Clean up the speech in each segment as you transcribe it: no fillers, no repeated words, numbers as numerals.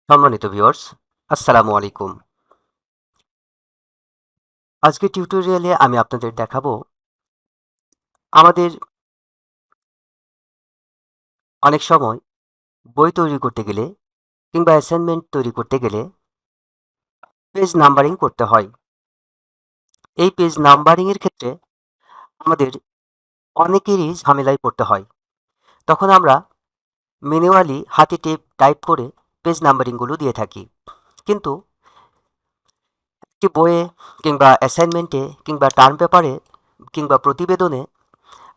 সম্মানিত ভিউয়ার্স, আসসালামু আলাইকুম। আজকের টিউটোরিয়ালে আমি আপনাদের দেখাবো আমাদের অনেক সময় বই তৈরি করতে গেলে কিংবা অ্যাসাইনমেন্ট তৈরি করতে গেলে পেজ নাম্বারিং করতে হয়। এই পেজ নাম্বারিং এর ক্ষেত্রে আমাদের অনেকেরই ঝামেলায় পড়তে হয়। তখন আমরা ম্যানুয়ালি হাতে টাইপ করে পেজ নাম্বারিংগুলো দিয়ে থাকি। কিন্তু একটি বইয়ে কিংবা অ্যাসাইনমেন্টে কিংবা টার্ম পেপারে কিংবা প্রতিবেদনে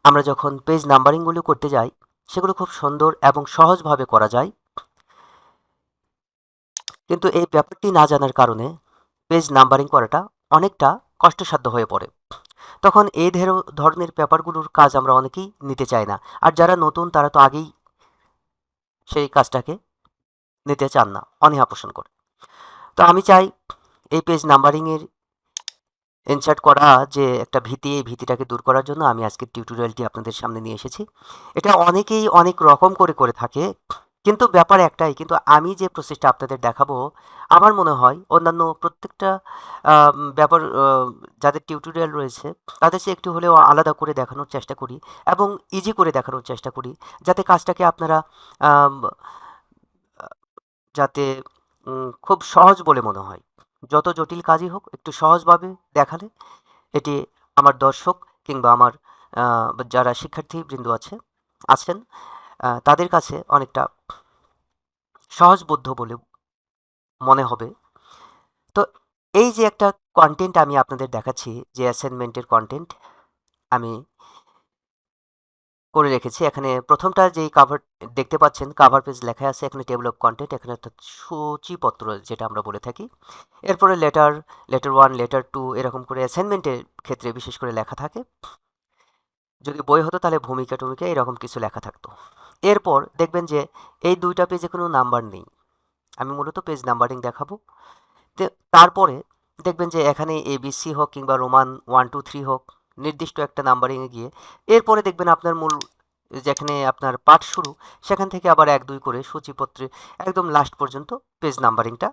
আমরা যখন পেজ নাম্বারিংগুলো করতে যাই, সেগুলো খুব সুন্দর এবং সহজভাবে করা যায়। কিন্তু এই ব্যাপারটি না জানার কারণে পেজ নাম্বারিং করাটা অনেকটা কষ্টসাধ্য হয়ে পড়ে। তখন এই ধরনের পেপারগুলোর কাজ আমরা অনেকেই নিতে চাই না। আর যারা নতুন তারা তো আগেই সেই কাজটাকে নিতে চান না, অনীহা পোষণ করে। তো আমি চাই এই পেজ নাম্বারিংয়ের ইনসার্ট করা যে একটা ভীতি, এই ভীতিটাকে দূর করার জন্য আমি আজকের টিউটোরিয়ালটি আপনাদের সামনে নিয়ে এসেছি। এটা অনেকেই অনেক রকম করে থাকে। কিন্তু ব্যাপার একটাই, কিন্তু আমি যে প্রসেসটা আপনাদের দেখাবো, আমার মনে হয় অন্যান্য প্রত্যেকটা ব্যাপার যাদের টিউটোরিয়াল রয়েছে তাদের চেয়ে একটু হলেও আলাদা করে দেখানোর চেষ্টা করি এবং ইজি করে দেখানোর চেষ্টা করি, যাতে কাজটাকে আপনারা আম, যাতে খুব সহজ বলে মনে হয়। যত জটিল কাজই হোক একটু সহজভাবে দেখালে এটি আমার দর্শক কিংবা আমার যারা শিক্ষার্থীবৃন্দ আছেন তাদের কাছে অনেকটা সহজবোধ্য বলে মনে হবে। তো এই যে একটা কন্টেন্ট আমি আপনাদের দেখাচ্ছি, যে অ্যাসাইনমেন্টের কন্টেন্ট আমি করে রেখেছি। এখানে প্রথমটা যেই কাভার দেখতে পাচ্ছেন, কাভার পেজ লেখা আছে, এখানে টেবিল অফ কন্টেন্ট, এখানে অর্থাৎ সূচিপত্র যেটা আমরা বলে থাকি। এরপরে লেটার 1, লেটার 2 এরকম করে অ্যাসাইনমেন্টের ক্ষেত্রে বিশেষ করে লেখা থাকে। যদি বই হতো তাহলে ভূমিকা টুমিকা এরকম কিছু লেখা থাকতো। এরপর দেখবেন যে এই দুইটা পেজে কোনো নাম্বার নেই। আমি মূলত পেজ নাম্বারিং দেখাবো। তারপরে দেখবেন যে এখানে এবিসি হোক কিংবা রোমান 1 2 3 হোক, নির্দিষ্ট একটা নাম্বারিংয়ে গিয়ে এরপরে দেখবেন আপনার মূল যেখানে আপনার পাঠ শুরু, সেখান থেকে আবার 1 2 করে সূচিপত্রে একদম লাস্ট পর্যন্ত পেজ নাম্বারিংটা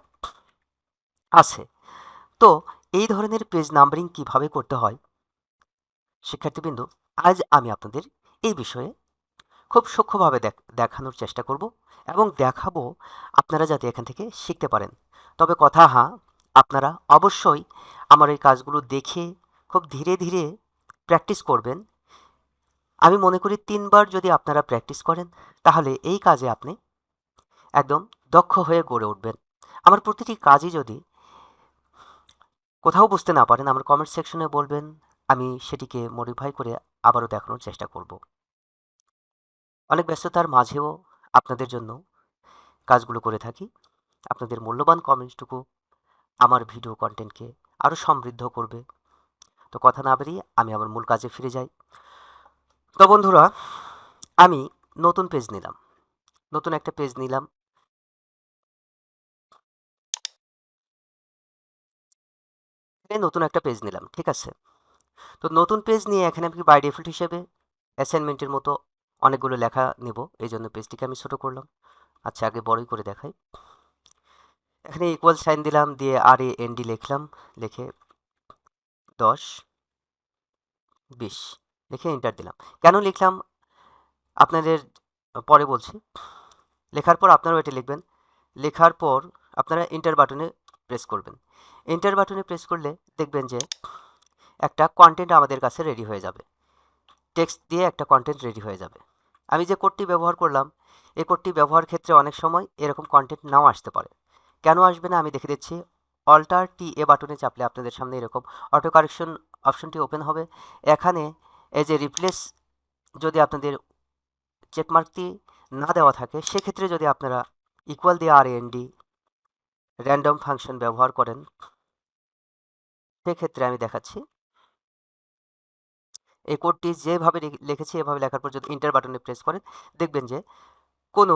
আছে। তো এই ধরনের পেজ নাম্বারিং কিভাবে করতে হয় শিক্ষার্থীবৃন্দ, আজ আমি আপনাদের এই বিষয়ে খুব সূক্ষ্মভাবে দেখানোর চেষ্টা করব এবং দেখাবো আপনারা যাতে এখান থেকে শিখতে পারেন। তবে কথা হ্যাঁ, আপনারা অবশ্যই আমার এই কাজগুলো দেখে খুব ধীরে ধীরে প্র্যাকটিস করবেন। আমি মনে করি 3বার যদি আপনারা প্র্যাকটিস করেন তাহলে এই কাজে আপনি একদম দক্ষ হয়ে গড়ে উঠবেন। আমার প্রতিটি কাজই যদি কোথাও বুঝতে না পারেন আমার কমেন্ট সেকশনে বলবেন, আমি সেটিকে মডিফাই করে আবারও দেখানোর চেষ্টা করব। অনেক ব্যস্ততার মাঝেও আপনাদের জন্য কাজগুলো করে থাকি। আপনাদের মূল্যবান কমেন্টসটুকু আমার ভিডিও কন্টেন্টকে আরও সমৃদ্ধ করবে। তো কথা না বাড়িয়ে আমি আমার মূল কাজে ফিরে যাই। তো বন্ধুরা, আমি নতুন পেজ নিলাম, নতুন একটা পেজ নিলাম। নতুন একটা পেজ নিলাম, ঠিক আছে। তো নতুন পেজ নিয়ে এখানে আমি বাই ডিফল্ট হিসেবে অ্যাসাইনমেন্টের মতো অনেকগুলো লেখা নেব, এই জন্য পেজটিকে আমি ছোট করলাম। আচ্ছা, আগে বড়ই করে দেখাই। এখানে ইকুয়াল সাইন দিলাম, দিয়ে RAND লিখলাম, লিখে 10 20 লিখে এন্টার দিলাম। কেন লিখলাম আপনাদের পরে বলছি। লেখার পর আপনারাও এটা লিখবেন। লেখার পর আপনারা এন্টার বাটনে প্রেস করবেন। এন্টার বাটনে প্রেস করলে দেখবেন যে একটা কন্টেন্ট আমাদের কাছে রেডি হয়ে যাবে। টেক্সট দিয়ে একটা কন্টেন্ট রেডি হয়ে যাবে। আমি যে কোডটি ব্যবহার করলাম, এই কোডটি ব্যবহার ক্ষেত্রে অনেক সময় এরকম কন্টেন্ট নাও আসতে পারে। কেন আসবে না আমি দেখে দিচ্ছি। Alt+T বাটনে চাপলে আপনাদের সামনে এরকম অটো কারেকশন অপশনটি ওপেন হবে। এখানে এই যে রিপ্লেস যদি আপনাদের চেকমার্কটি না দেওয়া থাকে, সেক্ষেত্রে যদি আপনারা ইকুয়াল দিয়ে RAND র্যান্ডম ফাংশন ব্যবহার করেন, সেক্ষেত্রে আমি দেখাচ্ছি। এই কোডটি যেভাবে লিখেছি এভাবে লেখার পর যদি এন্টার বাটনে প্রেস করেন, দেখবেন যে কোনো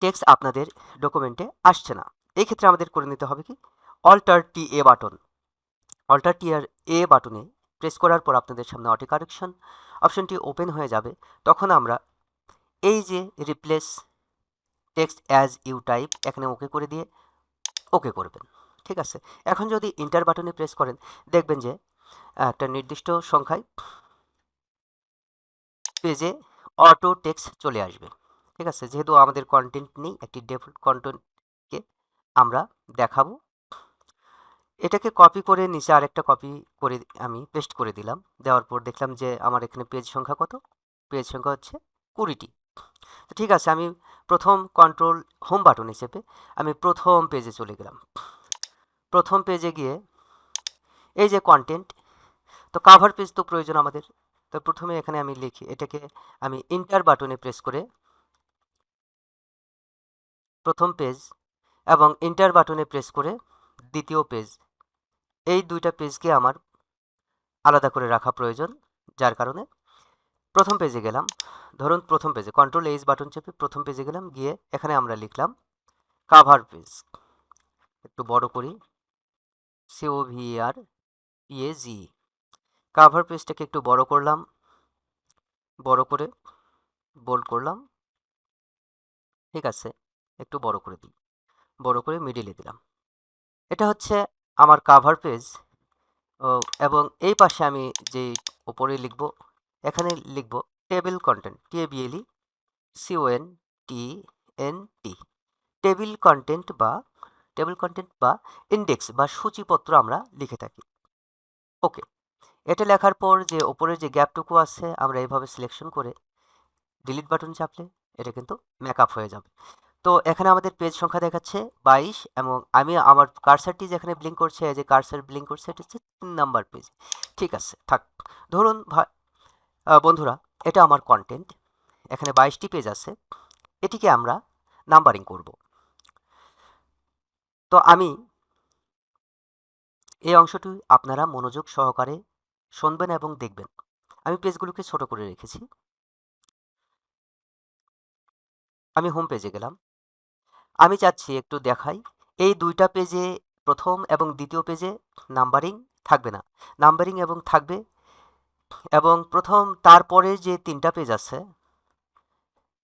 টেক্সট আপনাদের ডকুমেন্টে আসছে না। এই ক্ষেত্রে আমাদের করে নিতে হবে কি, Alt+T বাটন। Alt+T বাটনে প্রেস করার পর আপনাদের সামনে অটো কারেকশন অপশনটি ওপেন হয়ে যাবে। তখন আমরা এই যে replace text as you type এখানে ওকে করে দিয়ে ওকে করবেন। ঠিক আছে, এখন যদি ইন্টার বাটনে প্রেস করেন দেখবেন যে একটা নির্দিষ্ট সংখ্যায় পেজে অটো টেক্সট চলে আসবে। ঠিক আছে, যেহেতু আমাদের কন্টেন্ট নেই, একটি ডিফল্ট কন্টেন্টকে আমরা দেখাবো। এটাকে কপি করে নিচে আরেকটা কপি করে আমি পেস্ট করে দিলাম। দেওয়ার পর দেখলাম যে আমার এখানে পেজ সংখ্যা কত, পেজ সংখ্যা হচ্ছে 20টি। ঠিক আছে, আমি প্রথম কন্ট্রোল হোম বাটনে চেপে আমি প্রথম পেজে চলে গেলাম। প্রথম পেজে গিয়ে এই যে কন্টেন্ট, তো কাভার পেজ তো প্রয়োজন আমাদের। তো প্রথমে এখানে আমি লিখি, এটাকে আমি ইন্টার বাটনে প্রেস করে প্রথম পেজ এবং ইন্টার বাটনে প্রেস করে দ্বিতীয় পেজ, এই দুইটা পেজকে আমার আলাদা করে রাখা প্রয়োজন। যার কারণে প্রথম পেজে গেলাম, ধরুন প্রথম পেজে কন্ট্রোল এইচ বাটন চেপে প্রথম পেজে গেলাম, গিয়ে এখানে আমরা লিখলাম কাভার পেজ, একটু বড় করি, COVERPAG, কাভার পেজটাকে একটু বড় করলাম, বড় করে বোল্ড করলাম। ঠিক আছে, একটু বড় করে দিই, বড় করে মিডিলে দিলাম। এটা হচ্ছে আমার কাভার পেজ। এবং এই পাশে আমি যে উপরে লিখব, এখানে লিখব table content, TABLECONTENT, table content বা ইন্ডেক্স বা সূচিপত্র আমরা লিখে থাকি। ওকে, এটা লেখার পর যে ওপরের যে গ্যাপটুকু আছে আমরা এইভাবে সিলেকশন করে ডিলিট বাটন চাপলে এটা কিন্তু মেকআপ হয়ে যাবে। তো এখানে আমাদের পেজ সংখ্যা দেখাচ্ছে 22 এবং আমি আমার কার্সারটি যেখানে ব্লিঙ্ক করছে, এই যে কার্সার ব্লিঙ্ক করছে, এটা হচ্ছে 3 নাম্বার পেজ। ঠিক আছে, থাক। ধরুন বন্ধুরা, এটা আমার কন্টেন্ট, এখানে 22টি পেজ আছে, এটিকে আমরা নাম্বারিং করব। তো আমি এই অংশটি আপনারা মনোযোগ সহকারে শুনবেন এবং দেখবেন। আমি পেজগুলোকে ছোট করে রেখেছি। আমি হোম পেজে গেলাম। আমি চাচ্ছি একটু দেখাই, এই দুইটা পেজে প্রথম এবং দ্বিতীয় পেজে নাম্বারিং থাকবে না, নাম্বারিং এবং থাকবে, এবং প্রথম তারপরে যে 3টা পেজ আছে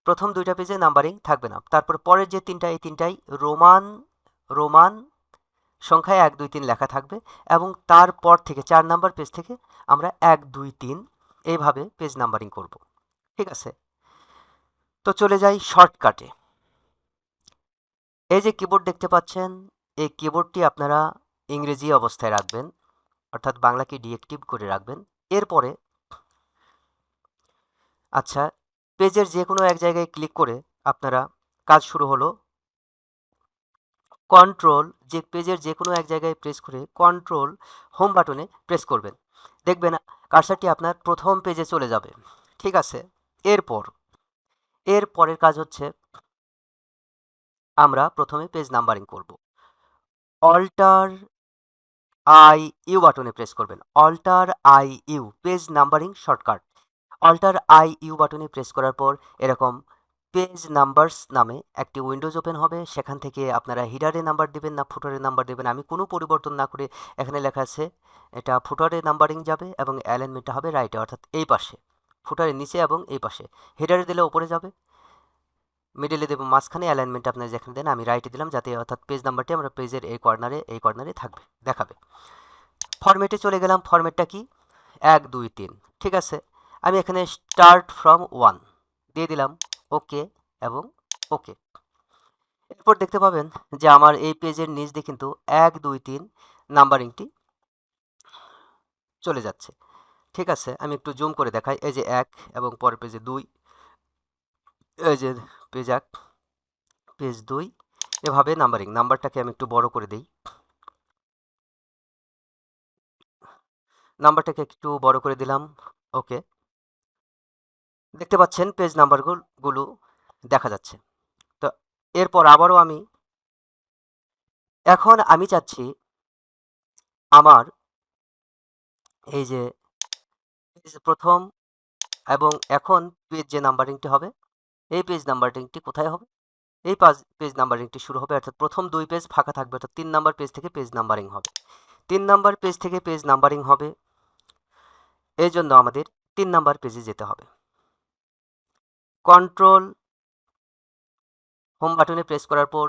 প্রথম 2টা পেজে নাম্বারিং থাকবে না, তারপর পরের যে 3টা, এই 3টাই রোমান রোমান সংখ্যায় 1 2 3 লেখা থাকবে, এবং তারপর থেকে 4 নাম্বার পেজ থেকে আমরা 1 2 3 এইভাবে পেজ নাম্বারিং করব। ঠিক আছে, তো চলে যাই শর্টকাটে। এই যে কিবোর্ড দেখতে পাচ্ছেন, এই কিবোর্ডটি আপনারা ইংরেজি অবস্থায় রাখবেন, অর্থাৎ বাংলাকে ডিএক্টিভ করে রাখবেন। এরপরে আচ্ছা, পেজের যে কোনো এক জায়গায় ক্লিক করে আপনারা কাজ শুরু হলো, কন্ট্রোল যে পেজের যে কোনো এক জায়গায় প্রেস করে কন্ট্রোল হোম বাটনে প্রেস করবেন, দেখবেন কার্সারটি আপনার প্রথম পেজে চলে যাবে। ঠিক আছে, এর পরের কাজ হচ্ছে আমরা প্রথমে পেজ নাম্বারিং করব। অল্টার IU বাটনে প্রেস করবেন, alt IU page numbering shortcut. Alt IU বাটনে প্রেস করার পর এরকম পেজ নাম্বারস নামে একটি উইন্ডোজ ওপেন হবে। সেখান থেকে আপনারা হিডারে নাম্বার দেবেন না ফুটারে নাম্বার দেবেন, আমি কোনো পরিবর্তন না করে এখানে লেখা আছে এটা ফুটারে নাম্বারিং যাবে এবং অ্যালাইনমেন্টটা হবে রাইটে, অর্থাৎ এই পাশে, ফুটারের নিচে এবং এই পাশে। হেডারে দিলে উপরে যাবে, মিডিলে দেবো মাঝখানে, অ্যালাইনমেন্ট আপনারা যেখানে দেন আমি রাইটে দিলাম, যাতে অর্থাৎ পেজ নাম্বারটি আমরা পেজের এই কর্নারে থাকবে, দেখাবে। ফরম্যাটে চলে গেলাম, ফরম্যাটটা কি 1 2 3। ঠিক আছে, আমি এখানে স্টার্ট ফ্রম 1 দিয়ে দিলাম, ওকে এবং ওকে। এরপর দেখতে পাবেন যে আমার এই পেজের নিচ দিয়ে কিন্তু 1 2 3 নাম্বারিংটি চলে যাচ্ছে। ঠিক আছে, আমি একটু জুম করে দেখাই, এই যে 1 এবং পরের পেজে 2, এই যে পেজ 1 পেজ 2, এভাবে নাম্বারটাকে আমি একটু বড় করে দিই, নাম্বারটাকে একটু বড় করে দিলাম, ওকে। দেখতে পাচ্ছেন পেজ নাম্বারগুলো দেখা যাচ্ছে। তো এরপর আবারও এখন আমি চাচ্ছি আমার এই যে প্রথম এবং এখন পেজ যে নাম্বারিংটি হবে, এই পেজ নাম্বারিংটি কোথায় হবে, এই পেজ নাম্বারিংটি শুরু হবে, অর্থাৎ প্রথম 2 পেজ ফাঁকা থাকবে, অর্থাৎ 3 নাম্বার পেজ থেকে পেজ নাম্বারিং হবে, 3 নাম্বার পেজ থেকে পেজ নাম্বারিং হবে। এই জন্য আমাদের 3 নাম্বার পেজে যেতে হবে, কন্ট্রোল হোম বাটনে প্রেস করার পর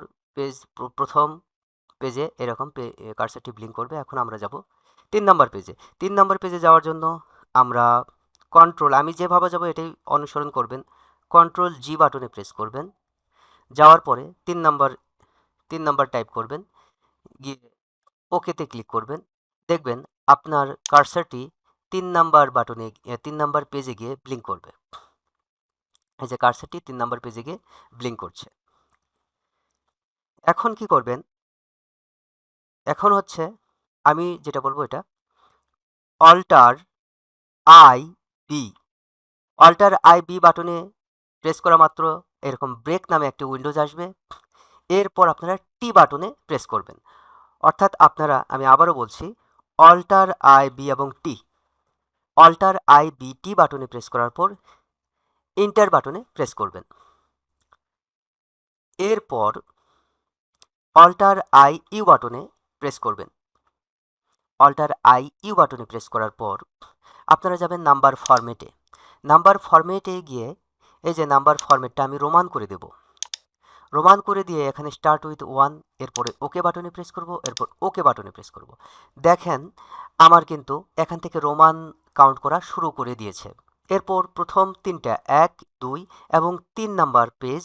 প্রথম পেজে এরকম কার্সারটি ব্লিঙ্ক করবে। এখন আমরা যাব 3 নাম্বার পেজে। 3 নাম্বার পেজে যাওয়ার জন্য আমরা আমি যেভাবে যাব এটাই অনুসরণ করবেন। কন্ট্রোল জি বাটনে প্রেস করবেন। যাওয়ার পরে 3 নাম্বার টাইপ করবেন, গিয়ে ওকেতে ক্লিক করবেন। দেখবেন আপনার কার্সারটি 3 নাম্বার পেজে গিয়ে ব্লিঙ্ক করবে। এই যে কার্সারটি 3 নাম্বার পেজে গিয়ে ব্লিঙ্ক করছে। এখন কি করবেন, এখন হচ্ছে আমি যেটা বলবো এটা অল্টার আই বি বাটনে প্রেস করা মাত্র এরকম ব্রেক নামে একটি উইন্ডোজ আসবে। এরপর আপনারা টি বাটনে প্রেস করবেন। অর্থাৎ আমি আবারও বলছি, অল্টার আই বি টি বাটনে প্রেস করার পর এন্টার বাটনে প্রেস করবেন। এরপর অল্টার আই ইউ বাটনে প্রেস করবেন। অল্টার আই ইউ বাটনে প্রেস করার পর আপনারা যাবেন নাম্বার ফরম্যাটে গিয়ে এই যে নাম্বার ফরম্যাটটা আমি রোমান করে দেব। রোমান করে দিয়ে এখানে স্টার্ট উইথ 1, এরপরে ওকে বাটনে প্রেস করব, এরপর ওকে বাটনে প্রেস করব। দেখেন আমার কিন্তু এখান থেকে রোমান কাউন্ট করা শুরু করে দিয়েছে। এরপর প্রথম 3টা 1, 2 এবং 3 নাম্বার পেজ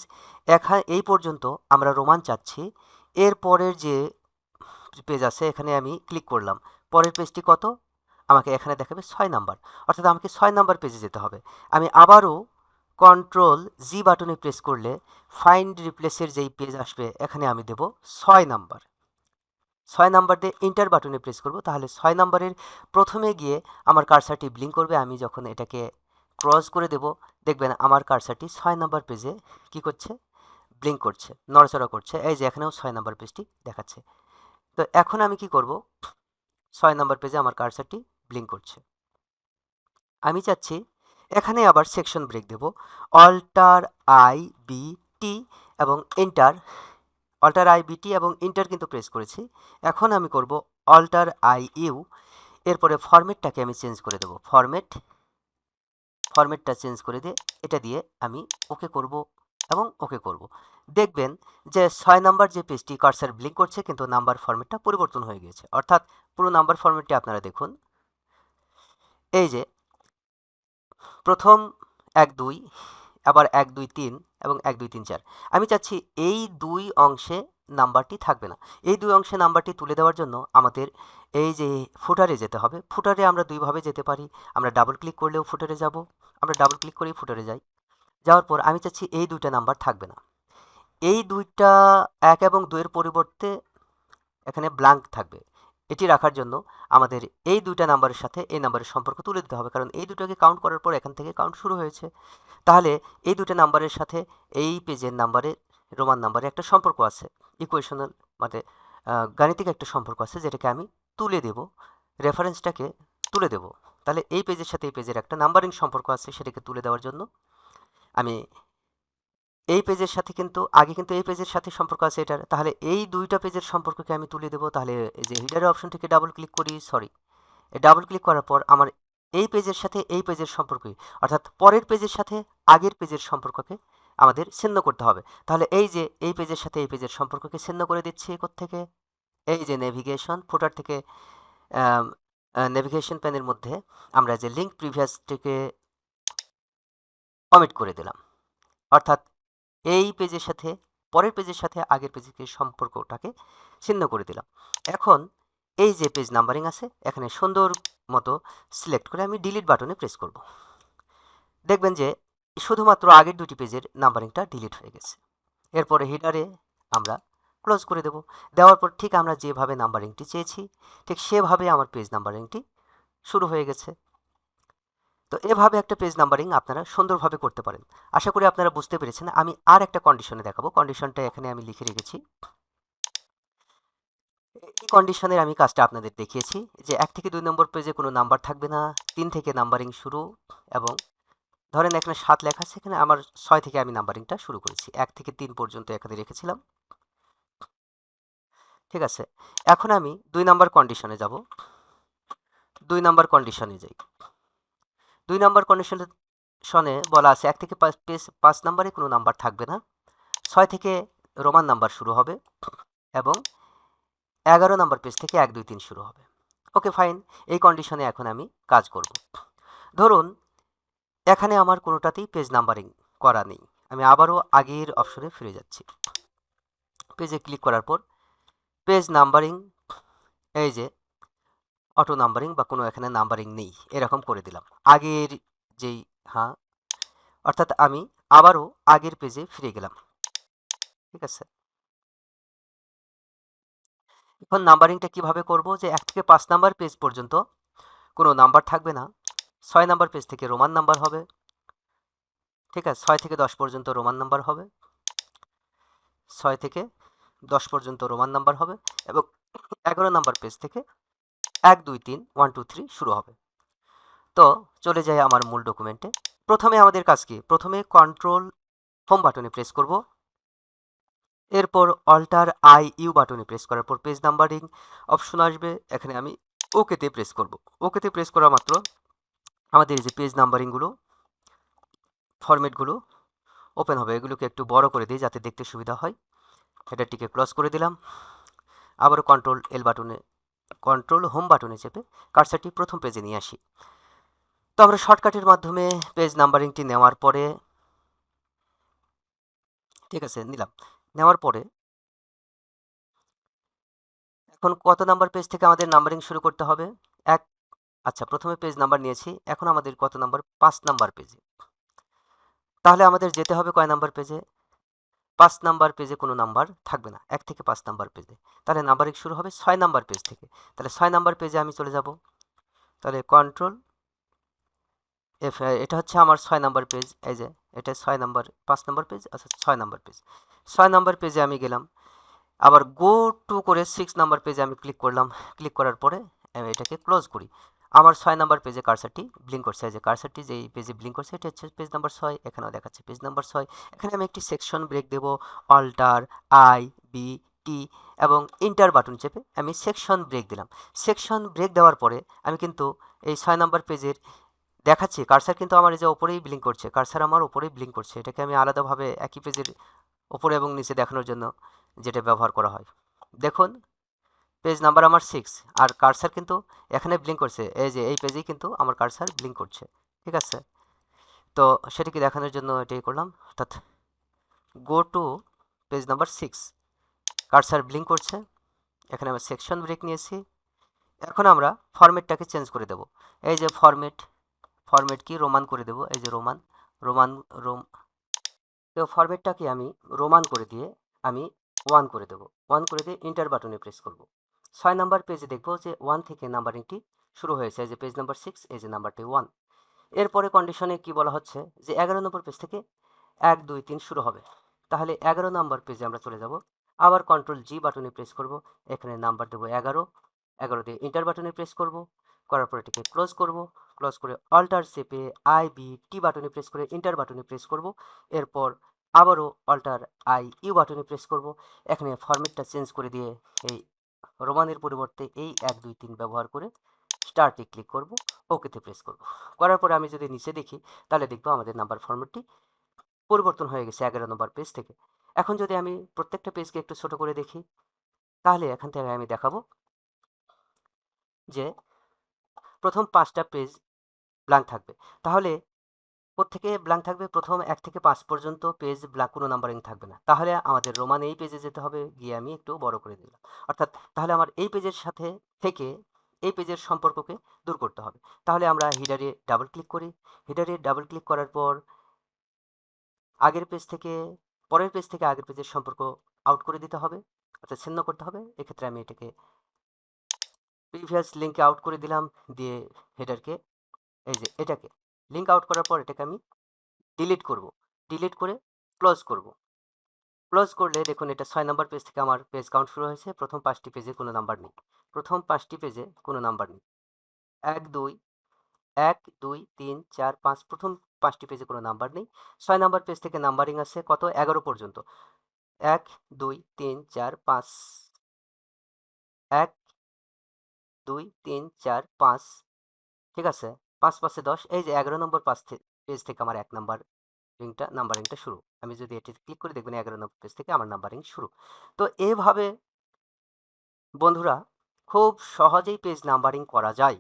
এই পর্যন্ত আমরা রোমান চাচ্ছি। এরপরের যে পেজ আছে এখানে আমি ক্লিক করলাম। পরের পেজটি কত আমাকে এখানে দেখাবে 6 নাম্বার, অর্থাৎ আমাকে 6 নাম্বার পেজে যেতে হবে। আমি আবারও কন্ট্রোল জি বাটনে প্রেস করলে ফাইন্ড রিপ্লেসের যেই পেজ আসবে এখানে আমি দেব 6 নাম্বার। 6 নাম্বার দিয়ে এন্টার বাটনে প্রেস করব, তাহলে 6 নাম্বারের প্রথমে গিয়ে আমার কার্সারটি ব্লিঙ্ক করবে। আমি যখন এটাকে ক্রস করে দেব, দেখবেন আমার কার্সারটি 6 নাম্বার পেজে কি করছে, ব্লিঙ্ক করছে, নড়াচড়া করছে। এই যে এখানেও 6 নাম্বার পেজটি দেখাচ্ছে। তো এখন আমি কি করব, 6 নাম্বার পেজে আমার কার্সারটি ব্লিঙ্ক করছে। আমি চাচ্ছি এখানে আবার সেকশন ব্রেক দেব। অল্টার আই বি টি এবং এন্টার কিন্তু প্রেস করেছি। এখন আমি করব অল্টার আই ইউ, এরপরে ফরম্যাটটাকে আমি চেঞ্জ করে দেব। ফরম্যাটটা চেঞ্জ করে দিয়ে এটা দিয়ে আমি ওকে করব এবং ওকে করব। দেখবেন যে 6 নাম্বার যে পেজটি কার্সার ব্লিঙ্ক করছে, কিন্তু নাম্বার ফরম্যাটটা পরিবর্তন হয়ে গিয়েছে। অর্থাৎ পুরো নাম্বার ফরম্যাটটি আপনারা দেখুন। এই যে প্রথম 1 2, আবার 1 2 3 এবং 1 2 3 4। আমি চাচ্ছি এই 2 অংশে নাম্বারটি থাকবে না। এই 2 অংশে নাম্বারটি তুলে দেওয়ার জন্য আমাদের এই যে ফুটারে যেতে হবে। ফুটারে আমরা দুইভাবে যেতে পারি। আমরা ডাবল ক্লিক করলেও ফুটারে যাব, আমরা ডাবল ক্লিক করেই ফুটারে যাই। যাওয়ার পর আমি চাচ্ছি এই 2টা নাম্বার থাকবে না। এই 2টা 1 এবং 2 এর পরিবর্তে এখানে ব্ল্যাঙ্ক থাকবে। এটি রাখার জন্য আমাদের এই 2টা নাম্বারের সাথে এই নাম্বারের সম্পর্ক তুলে দিতে হবে, কারণ এই দুটোকে কাউন্ট করার পর এখান থেকে কাউন্ট শুরু হয়েছে। তাহলে এই 2টা নাম্বারের সাথে এই পেজের রোমান নাম্বারে একটা সম্পর্ক আছে, ইকুয়েশনাল মানে গাণিতিক একটা সম্পর্ক আছে, যেটাকে আমি তুলে দেব, রেফারেন্সটাকে তুলে দেব। তাহলে এই পেজের সাথে এই পেজের একটা নাম্বারিং সম্পর্ক আছে, সেটাকে তুলে দেওয়ার জন্য আমি এই পেজের সাথে আগে কিন্তু এই পেজের সাথে সম্পর্ক আছে এটার, তাহলে এই 2টা পেজের সম্পর্ককে আমি তুলে দেব। তাহলে এই যে হিডারের অপশনটিকে ডাবল ক্লিক করি, ডাবল ক্লিক করার পর আমার এই পেজের সাথে এই পেজের সম্পর্কই, অর্থাৎ পরের পেজের সাথে আগের পেজের সম্পর্ককে আমাদের ছিন্ন করতে হবে। তাহলে এই যে এই পেজের সাথে এই পেজের সম্পর্ককে ছিন্ন করে দিচ্ছি কোত্থেকে, এই যে নেভিগেশন ফুটার থেকে নেভিগেশন প্যানের মধ্যে আমরা যে লিঙ্ক প্রিভিয়াসটিকে কমিট করে দিলাম। অর্থাৎ এই পেজের সাথে পরের পেজের সাথে আগের পেজের সম্পর্কটাকে ছিন্ন করে দিলাম। এখন এই যে পেজ নাম্বারিং আছে এখানে সুন্দর মতো সিলেক্ট করে আমি ডিলিট বাটনে প্রেস করব। দেখবেন যে শুধুমাত্র আগের 2টি পেজের নাম্বারিংটা ডিলিট হয়ে গেছে। এরপরে হেডারে আমরা ক্লোজ করে দেব। দেওয়ার পর ঠিক আমরা যেভাবে নাম্বারিংটি চেয়েছি ঠিক সেভাবে আমার পেজ নাম্বারিংটি শুরু হয়ে গেছে। তো এভাবে একটা পেজ নাম্বারিং আপনারা সুন্দরভাবে করতে পারেন। আশা করি আপনারা বুঝতে পেরেছেন। আমি আর একটা কন্ডিশনে দেখাবো। কন্ডিশনটা এখানে আমি লিখে রেখেছি। এই কন্ডিশনের আমি কাজটা আপনাদের দেখিয়েছি যে 1 থেকে 2 নম্বর পেজে কোনো নাম্বার থাকবে না, 3 থেকে নাম্বারিং শুরু, এবং ধরেন এখানে 7 লেখা আছে, এখানে আমার 6 থেকে আমি নাম্বারিংটা শুরু করেছি, 1 থেকে 3 পর্যন্ত এখানে রেখেছিলাম। ঠিক আছে, এখন আমি 2 নাম্বার কন্ডিশনে যাব। 2 নাম্বার কন্ডিশনে যাই। 2 নাম্বার কন্ডিশনে বলা আছে 1 থেকে 5 নাম্বারে কোনো নাম্বার থাকবে না, 6 থেকে রোমান নাম্বার শুরু হবে এবং 11 নাম্বার পেজ থেকে 1 2 3 শুরু হবে। ওকে ফাইন, এই কন্ডিশনে এখন আমি কাজ করব। ধরুন এখানে আমার কোনোটাতেই পেজ নাম্বারিং করা নেই, আমি আবারও আগের অপশনে ফিরে যাচ্ছি। পেজে ক্লিক করার পর পেজ নাম্বারিং, এই যে অটো নাম্বারিং বা কোনো এখানে নাম্বারিং নেই এরকম করে দিলাম আগের যেই, হ্যাঁ, অর্থাৎ আমি আবারও আগের পেজে ফিরে গেলাম। ঠিক আছে, এখন নাম্বারিংটা কিভাবে করব, যে 1 থেকে 5 নাম্বার পেজ পর্যন্ত কোনো নাম্বার থাকবে না, 6 নাম্বার পেজ থেকে রোমান নাম্বার হবে। ঠিক আছে, 6 থেকে 10 পর্যন্ত রোমান নাম্বার হবে, 6 থেকে 10 পর্যন্ত রোমান নাম্বার হবে এবং 11 নাম্বার পেজ থেকে 1 2 3 1 2 3 শুরু হবে। তো চলে যাই আমার মূল ডকুমেন্টে। প্রথমে আমাদের কাজ কি, প্রথমে কন্ট্রোল হোম বাটনে প্রেস করব, এরপর অল্টার আই ইউ বাটনে প্রেস করার পর পেজ নাম্বারিং অপশন আসবে, এখানে আমি ওকেতে প্রেস করব। ওকেতে প্রেস করা মাত্র আমাদের এই যে পেজ নাম্বারিংগুলো ফরম্যাটগুলো ওপেন হবে। এগুলোকে একটু বড় করে দিই যাতে দেখতে সুবিধা হয়। হেডারটিকে ক্লোজ করে দিলাম, আবারও কন্ট্রোল হোম বাটনে চেপে কার্সারটি প্রথম পেজে নিয়ে আসি। তো আমরা শর্টকাটের মাধ্যমে পেজ নাম্বারিংটি নেওয়ার পরে, ঠিক আছে নিলাম, নেওয়ার পরে এখন কত নাম্বার পেজ থেকে আমাদের নাম্বারিং শুরু করতে হবে, এক, আচ্ছা প্রথমে পেজ নাম্বার নিয়েছি, এখন আমাদের কত নাম্বার, 5 নাম্বার পেজে। তাহলে আমাদের যেতে হবে কয় নাম্বার পেজে, 5 নাম্বার পেজে কোনো নাম্বার থাকবে না, 1 থেকে 5 নাম্বার পেজে। তাহলে নাম্বারিং শুরু হবে 6 নাম্বার পেজ থেকে। তাহলে 6 নাম্বার পেজে আমি চলে যাব। তাহলে কন্ট্রোল এফ, এটা হচ্ছে আমার 6 নাম্বার পেজ, এই যে এটা 6 নাম্বার, 5 নাম্বার পেজ, আচ্ছা 6 নাম্বার পেজ। 6 নাম্বার পেজে আমি গেলাম, আবার গো টু করে 6 নাম্বার পেজে আমি ক্লিক করলাম। ক্লিক করার পরে আমি এটাকে ক্লোজ করি। আমার 6 নাম্বার পেজে কার্সারটি ব্লিঙ্ক করছে, এই যে কার্সারটি যেই পেজে ব্লিঙ্ক করছে এটা হচ্ছে পেজ নাম্বার 6, এখানেও দেখাচ্ছে পেজ নাম্বার 6। এখানে আমি একটি সেকশন ব্রেক দেব, অল্টার আই বি টি এবং ইন্টার বাটন চেপে আমি সেকশন ব্রেক দিলাম। সেকশন ব্রেক দেওয়ার পরে আমি কিন্তু এই 6 নাম্বার পেজের দেখাচ্ছি, কার্সার কিন্তু আমার এই যে ওপরেই ব্লিঙ্ক করছে, কার্সার আমার ওপরেই ব্লিঙ্ক করছে। এটাকে আমি আলাদাভাবে একই পেজের ওপরে এবং নিচে দেখানোর জন্য যেটা ব্যবহার করা হয়। দেখুন পেজ নাম্বার আমার 6 আর কার্সার কিন্তু এখানে ব্লিঙ্ক করছে, এই যে এই পেজেই কিন্তু আমার কার্সার ব্লিঙ্ক করছে। ঠিক আছে, তো সেটাকে দেখানোর জন্য এটাই করলাম, অর্থাৎ go to page number 6, cursor blink করছে, এখানে আমরা সেকশন ব্রেক নিয়েছি। এখন আমরা ফরম্যাটটাকে চেঞ্জ করে দেব। এই যে ফরম্যাট কি রোমান করে দেব, এই যে রোমান, রোমান রোম তো ফরম্যাটটাকে আমি রোমান করে দিয়ে আমি 1 করে দেব। 1 করে দিয়ে ইন্টার বাটনে প্রেস করব। 6 নাম্বার পেজে দেখব যে 1 থেকে নাম্বারিংটি শুরু হয়েছে, এই যে পেজ নাম্বার 6, এই যে নাম্বারটি 1। এরপরে কন্ডিশনে কি বলা হচ্ছে যে 11 নম্বর পেজ থেকে 1 2 3 শুরু হবে। তাহলে 11 নাম্বার পেজে আমরা চলে যাব, আবার কন্ট্রোল জি বাটনে প্রেস করব, এখানে নাম্বার দেবো 11, 11 দিয়ে ইন্টার বাটনে প্রেস করব, করার পর এটিকে ক্লোজ করব, ক্লোজ করে অল্টার চেপে আই বি টি বাটনে প্রেস করে ইন্টার বাটনে প্রেস করব, এরপর আবারও অল্টার আই ইউ বাটনে প্রেস করব। এখানে ফরম্যাটটা চেঞ্জ করে দিয়ে এই রোমানের পরিবর্তে এই 1 2 3 ব্যবহার করে স্টার্টে ক্লিক করব, ওকেতে প্রেস করব। করার পরে আমি যদি নিচে দেখি তাহলে দেখব আমাদের নাম্বার ফরম্যাটটি পরিবর্তন হয়ে গেছে 11 নম্বর পেজ থেকে। এখন যদি আমি প্রত্যেকটা পেজকে একটু ছোট করে দেখি তাহলে এখান থেকে আমি দেখাবো যে প্রথম 5টা পেজ ব্ল্যাঙ্ক থাকবে। তাহলে কোত্থেকে ব্ল্যাঙ্ক থাকবে, প্রথম 1 থেকে 5 পর্যন্ত পেজ ব্ল্যাঙ্ক, কোনো নাম্বারিং থাকবে না। তাহলে আমাদের রোমান এই পেজে যেতে হবে, গিয়ে আমি একটু বড় করে দিলাম, অর্থাৎ তাহলে আমার এই পেজের সাথে থেকে এই পেজের সম্পর্ককে দূর করতে হবে। তাহলে আমরা হিডারে ডাবল ক্লিক করি, হিডারে ডাবল ক্লিক করার পর আগের পেজ থেকে পরের পেজ থেকে আগের পেজের সম্পর্ক আউট করে দিতে হবে, অর্থাৎ ছিন্ন করতে হবে। এক্ষেত্রে আমি এটাকে প্রিভিয়াস লিঙ্কে আউট করে দিলাম, দিয়ে হেডারকে এই যে এটাকে লিঙ্ক আউট করার পর এটাকে আমি ডিলিট করব, ডিলিট করে ক্লোজ করব। ক্লোজ করলে দেখুন এটা 6 নাম্বার পেজ থেকে আমার পেজ কাউন্ট শুরু হয়েছে। প্রথম 5টি পেজে কোনো নাম্বার নেই, প্রথম 5টি পেজে কোনো নাম্বার নেই, 1 2 1 2 3 4 5, প্রথম 5টি পেজে কোনো নাম্বার নেই। 6 নাম্বার পেজ থেকে নাম্বারিং আছে কত, 11 পর্যন্ত, 1 2 3 4 5, 1 2 3 4 5, ঠিক আছে, 5 5 10, এই যে 11 নম্বর পেজ থেকে আমার 1 নাম্বার নাম্বারিংটা শুরু। আমি যদি এটিতে ক্লিক করি দেখবেন 11 নম্বর পেজ থেকে আমার নাম্বারিং শুরু। তো এভাবে বন্ধুরা খুব সহজেই পেজ নাম্বারিং করা যায়।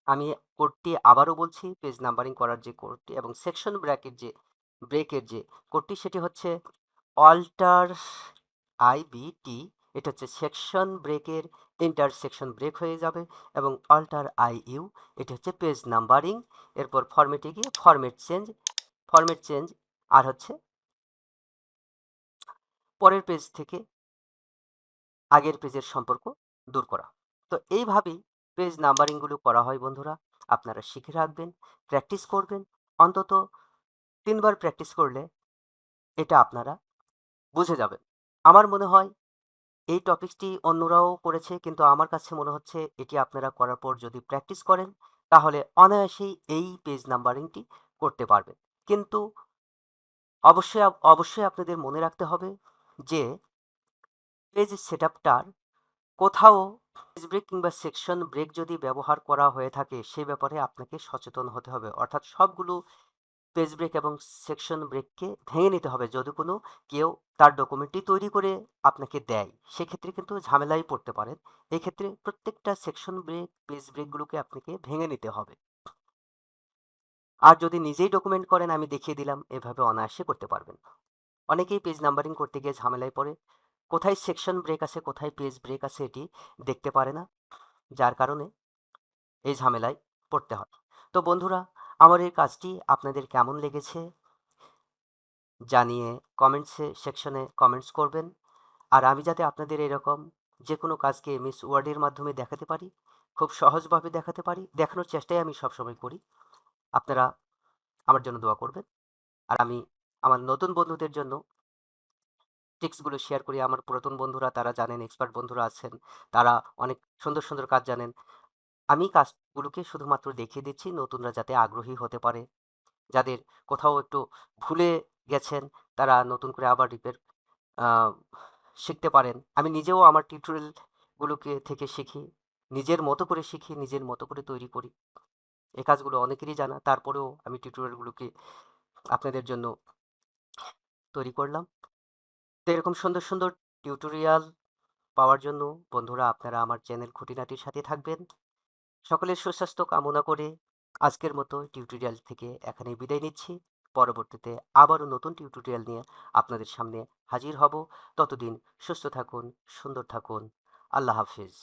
আমি কোডটি আবারও বলছি, পেজ নাম্বারিং করার যে কোডটি এবং সেকশন ব্রেকের যে কোডটি সেটি হচ্ছে অল্টার আইবিটি। এটা হচ্ছে সেকশন ব্রেকের ইন্টারসেকশন ব্রেক হয়ে যাবে এবং অল্টার আইইউ এটা হচ্ছে পেজ নাম্বারিং। এরপর ফরম্যাটে গিয়ে ফরম্যাট চেঞ্জ আর হচ্ছে পরের পেজ থেকে আগের পেজের সম্পর্ক দূর করা। তো এইভাবেই পেজ নাম্বারিংগুলো করা হয় বন্ধুরা। আপনারা শিখে রাখবেন, প্র্যাকটিস করবেন। অন্তত ৩ বার প্র্যাকটিস করলে এটা আপনারা বুঝে যাবেন। আমার মনে হয় এই টপিকটি অন্যরাও করেছে, কিন্তু আমার কাছে মনে হচ্ছে এটি আপনারা করার পর যদি প্র্যাকটিস করেন তাহলে অনায়াসেই এই পেজ নাম্বারিংটি করতে পারবেন। কিন্তু অবশ্যই আপনাদের মনে রাখতে হবে যে পেজ সেটআপটার কোথাও পেজ ব্রেক কিংবা সেকশন ব্রেক যদি ব্যবহার করা হয়ে থাকে সে ব্যাপারে আপনাকে সচেতন হতে হবে। অর্থাৎ সবগুলো পেজ ব্রেক এবং সেকশন ব্রেককে ভেঙে নিতে হবে। যদি কোনো কেউ তার ডকুমেন্টটি তৈরি করে আপনাকে দেয় সেক্ষেত্রে কিন্তু ঝামেলায় পড়তে পারেন। এক্ষেত্রে প্রত্যেকটা সেকশন ব্রেক পেজ ব্রেকগুলোকে আপনাকে ভেঙে নিতে হবে। আর যদি নিজেই ডকুমেন্ট করেন আমি দেখিয়ে দিলাম এভাবে অনায়াসে করতে পারবেন। অনেকেই পেজ নাম্বারিং করতে গিয়ে ঝামেলায় পড়ে, কোথায় সেকশন ব্রেক আছে কোথায় পেজ ব্রেক আছে এটি দেখতে পারে না, যার কারণে এই ঝামেলায় পড়তে হয়। তো বন্ধুরা, আমার এই কাজটি আপনাদের কেমন লেগেছে জানিয়ে সেকশনে কমেন্টস করবেন। আর আমি যাতে আপনাদের এরকম যে কোনো কাজকে এমএস ওয়ার্ডের মাধ্যমে দেখাতে পারি, খুব সহজভাবে দেখাতে পারি, দেখানোর চেষ্টাই আমি সবসময় করি। আপনারা আমার জন্য দোয়া করবেন। আর আমি আমার নতুন বন্ধুদের জন্য ট্রিক্সগুলো শেয়ার করি। আমার পুরাতন বন্ধুরা তারা জানেন, এক্সপার্ট বন্ধুরা আছেন, তারা অনেক সুন্দর সুন্দর কাজ জানেন। আমি কাজগুলোকে শুধুমাত্র দেখিয়ে দিচ্ছি নতুনরা যাতে আগ্রহী হতে পারে। যাদের কোথাও একটু ভুলে গেছেন তারা নতুন করে আবার আহ, শিখতে পারেন। আমি নিজেও আমার টিউটোরিয়ালগুলোকে থেকে শিখি, নিজের মতো করে শিখি, নিজের মতো করে তৈরি করি। এই কাজগুলো অনেকেরই জানা, তারপরেও আমি টিউটোরিয়ালগুলোকে আপনাদের জন্য তৈরি করলাম। তো এরকম সুন্দর সুন্দর টিউটোরিয়াল পাওয়ার জন্য বন্ধুরা আপনারা আমার চ্যানেল খুঁটিনাটির সাথে থাকবেন। সকলের সুস্বাস্থ্য কামনা করে আজকের মতো টিউটোরিয়াল থেকে এখানেই বিদায় নিচ্ছি। পরবর্তীতে আবারও নতুন টিউটোরিয়াল নিয়ে আপনাদের সামনে হাজির হব। ততদিন সুস্থ থাকুন, সুন্দর থাকুন। আল্লাহ হাফিজ।